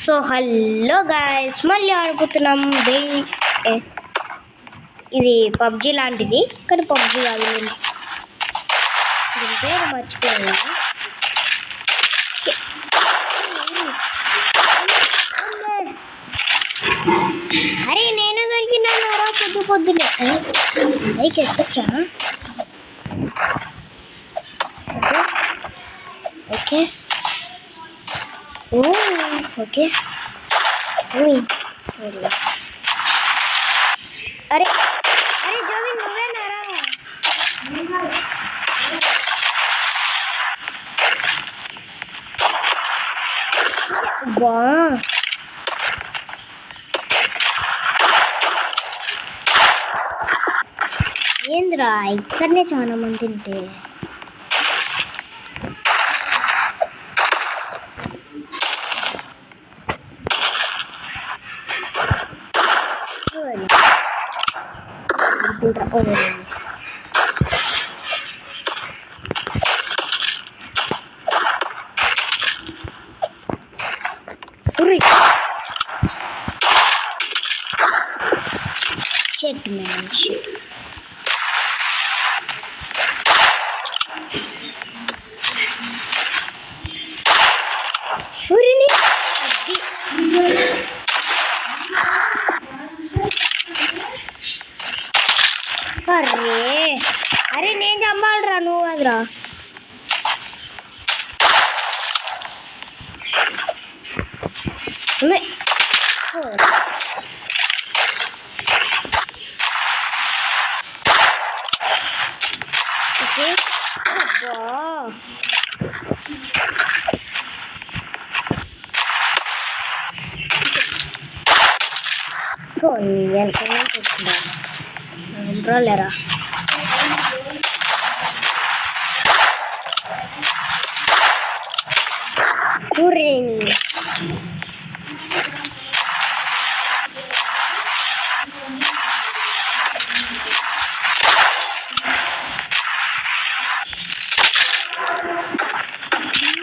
So hello guys, మళ్ళీ ఆడుకుతున్నాం. ఇది PUBG లాంటిది, కానీ పబ్జి కాదు. దీని పేరు మర్చిపోయాను. అరే నేను దొరికినాను రా పొద్దునే. పైకి ఎత్తొచ్చా? Okay okay. అరే అరే జోవి నువ్వేనారా? వా ఏంద్రా ఇక్కడనే చాలా మంది తింటే. Shit, man, shit. Urini. అరే నేను చంపాలరా, నువ్వు కదరా. ఓకే లేరా. Urini.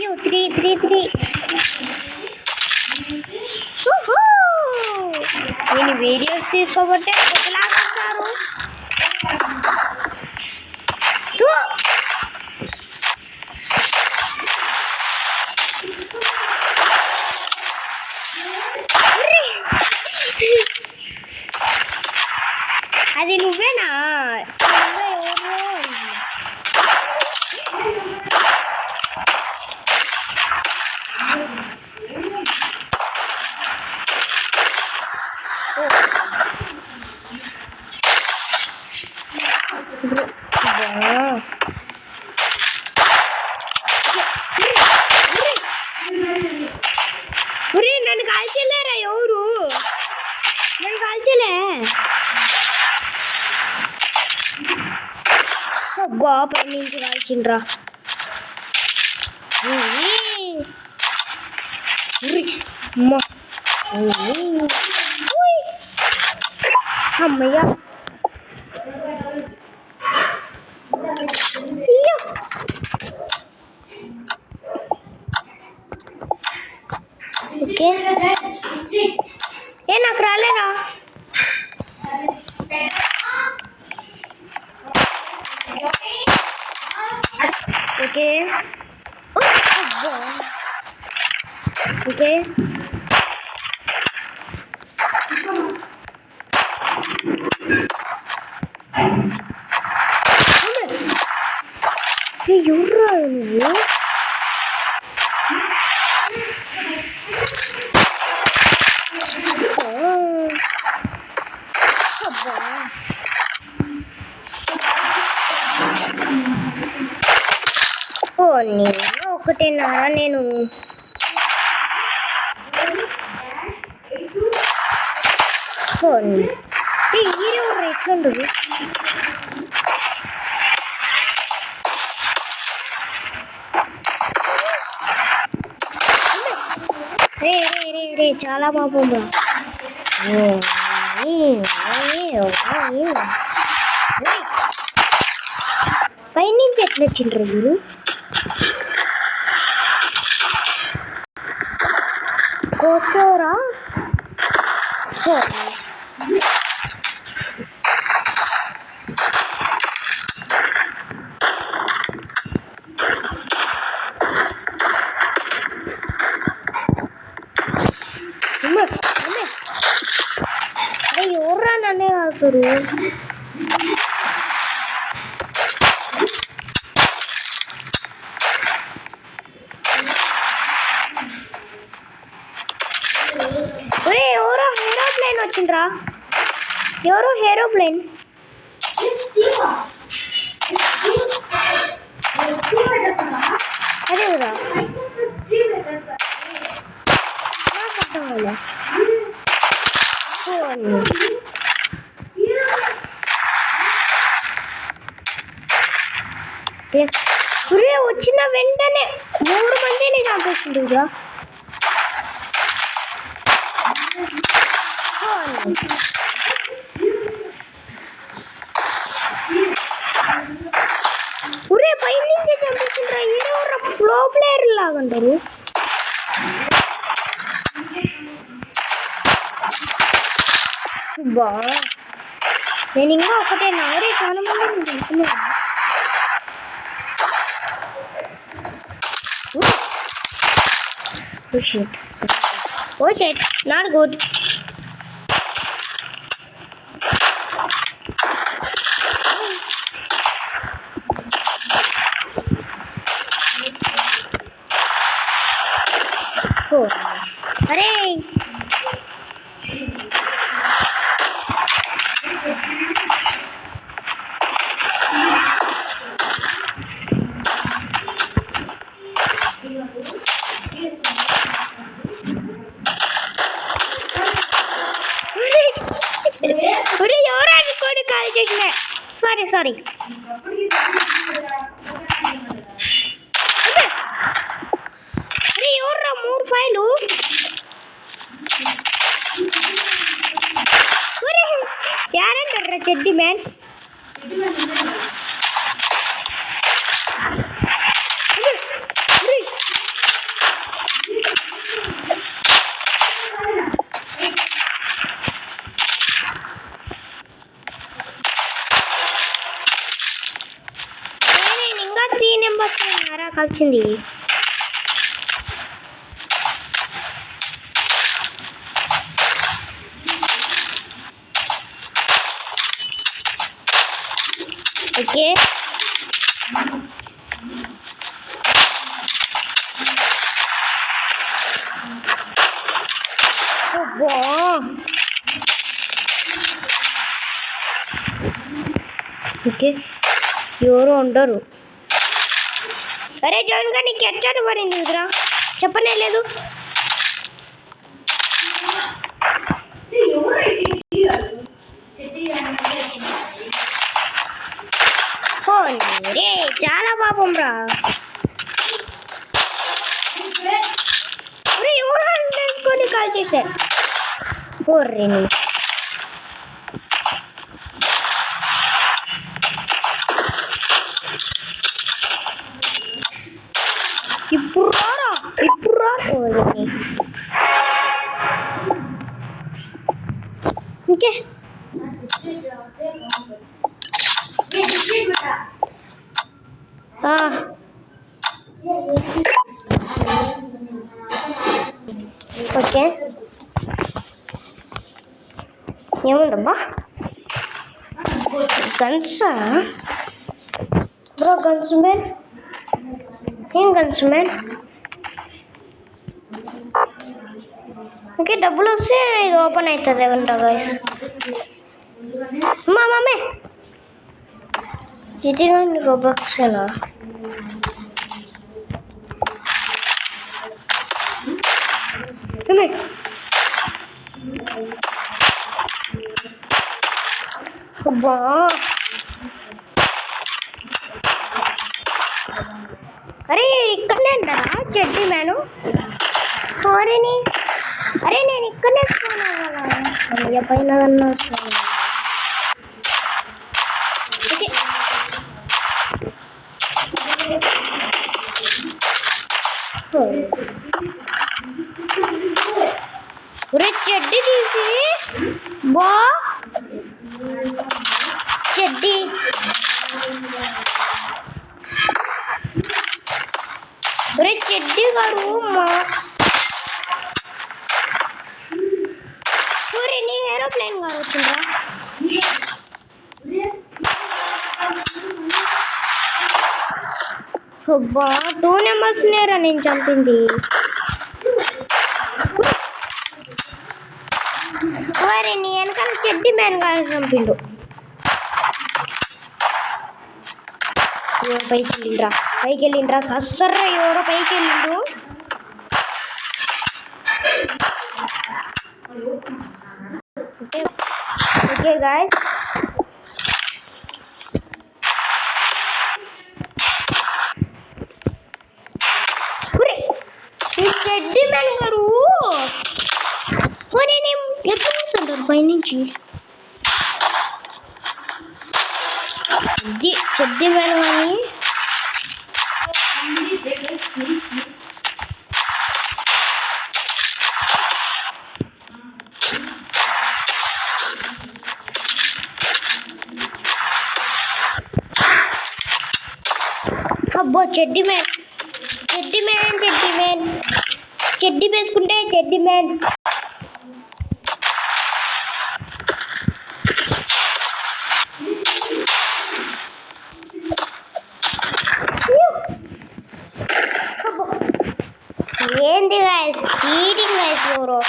You 3 నేను వీడియోస్ తీసుకోబట్టే కొట్లాడతారు. అది నువ్వేనా? నన్ను కాల్చలేరా ఎవరు? నన్ను కాల్చలే. పై నుంచి కాల్చిండ్రా. అమ్మయ్యా ఓకే. ఏ నాకు రాలేరా? Okay okay. ఎవరా నువ్వు? నేను ఒకటేనారా? నేను హీరో ఎట్లుంటుంది? రే చాలా పాపంగా. పైనుంచి ఎట్లా వచ్చిండ్రు మీరు? కోచోరా ఎవర్రా నన్నే కాసురు ఎవరో ఏరోప్లేన్ వచ్చిండ్రా ఎవరో ఏరోప్లేన్ అదే కదా వచ్చిన వెంటనే 3 మందిని చంపేసిండుగా ఒరే పై నుంచి చంపేసిండ్రా ఈడెవర్రా ప్రో ప్లేయర్ లాగా అంటారు బా నేను ఇంకా ఒకటే నారే చాలా మంది చంపుతున్నాను Oh shit. Oh shit. Not good. Oh. Hooray! Sorry. ఎవర్రా 3 ఫైలు యారంటారా చెడ్డి మ్యాన్ కలిసింది ఓకే ఓకే ఎవరు ఉండరు అరే జోన్ గా నీకు ఎచ్చాడు పడింది ఇదిరా చెప్పనే లేదు రే చాలా పాపం రా ఎవరు తెలుసుకొని కాల్ చేసా ఓర్రే ఇప్పుడు రా ఓకే ఓకే ఏముందబ్బా గన్సా బ్రో గన్స్ మ్యాన్ ఏం గన్స్ మ్యాన్ ఓకే డబ్బులు వస్తే ఇది ఓపెన్ అవుతుంది అంట గైస్ మా మమ్మీ ఇది కానీ రోబక్సేనా అబ్బా అరే ఇక్కడనే అంటారా చెడ్డి మ్యాను అరే నేను ఇక్కడనే వస్తున్నాను పైన వస్తున్నాను ఓకే చూసి బా చెడ్డి ఒరే చెడ్డి గారు మా ఒరే నీ ఏరోప్లేన్ గారు వచ్చిండ్రా అబ్బా 2 నెంబర్స్ నేరా నేను చంపింది ఒరే నీ వెనకాల చెడ్డి మ్యాన్ గారు చంపిండు ఎవరో పైకి వెళ్ళిండ్రా సస్సర్రా ఎవరో పైకి వెళ్ళిండు ఓకే గాయస్ చెడ్డి మ్యాన్ గారు నేను ఎప్పుడు చూస్తుంటారు పైనుంచి చెడ్డి మ్యాన్ కానీ అబ్బో చెడ్డి మ్యాన్ చెడ్డి వేసుకుంటే చెడ్డి మ్యాన్ ఏంది గాయస్ చీటింగ్ గాయస్ ఎవరో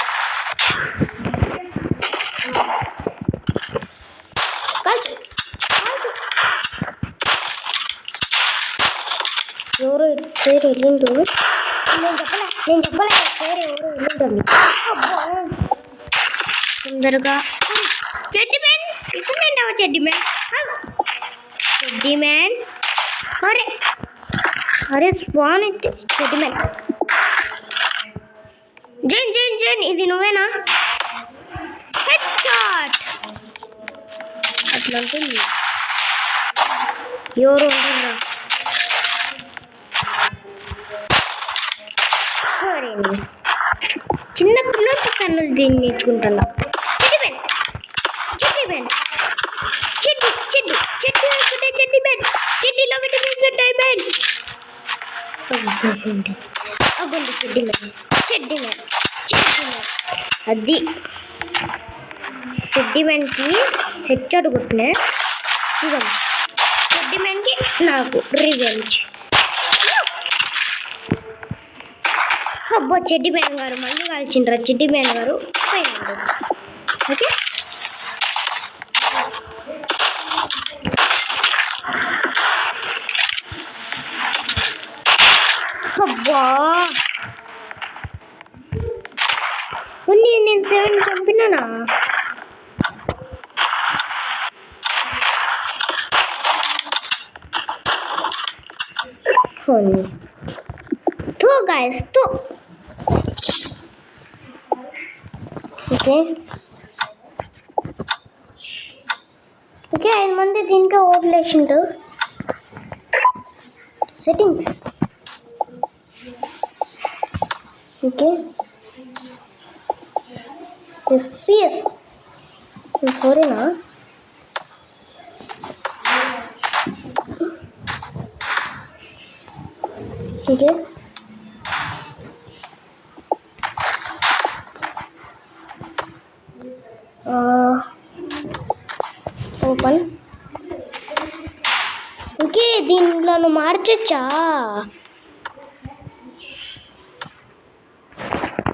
ఎవరో సైడ్ వెళ్ళిండు నేను చెప్పలే సైడ్ ఎవరో వెళ్ళిండండి తొందరగా చెడ్డి మ్యాన్ ఇస్తున్నావు చెడ్డి మ్యాన్ అరే స్పాన్ అయితే చెడ్డి మ్యాన్ జైన్ ఇది నువ్వేనా హెడ్ షాట్ అట్లా ఉంటుంది ఎవరు ఉంటారా చిన్న పిల్లలు కన్నులు దీన్ని నేర్చుకుంటున్నా చెడ్డీలో విటమిన్స్ ఉంటాయి మ్యాన్ చెడ్డి మ్యాన్ అది చెడ్డి మ్యాన్కి హెచ్చాడు కొట్టినా చూసాం చెడ్డి మ్యాన్కి నాకు రివెంజ్ అబ్బో చెడ్డి మ్యాన్ గారు మళ్ళీ కాల్చిండ్రా చెడ్డి మ్యాన్ గారు ఓకే అబ్బా నేను 7 చంపినానా తో గాయస్ తో ఓకే 5 మంది దీనికే ఓట్లేసిండు సెట్టింగ్స్ ఓకే FPS ఫోరేనా ఓకే ఓపెన్ ఓకే దీనిలో మార్చొచ్చా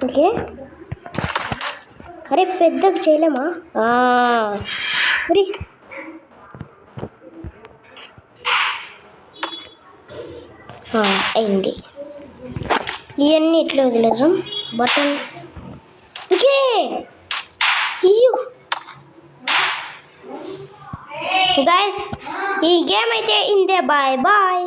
ఓకే అరే పెద్దగా చేయలేమా మరి అయింది ఇవన్నీ ఇట్లా వదిలేసాం బటన్ ఓకే గాయస్ ఈ గేమ్ అయితే ఇంతే బాయ్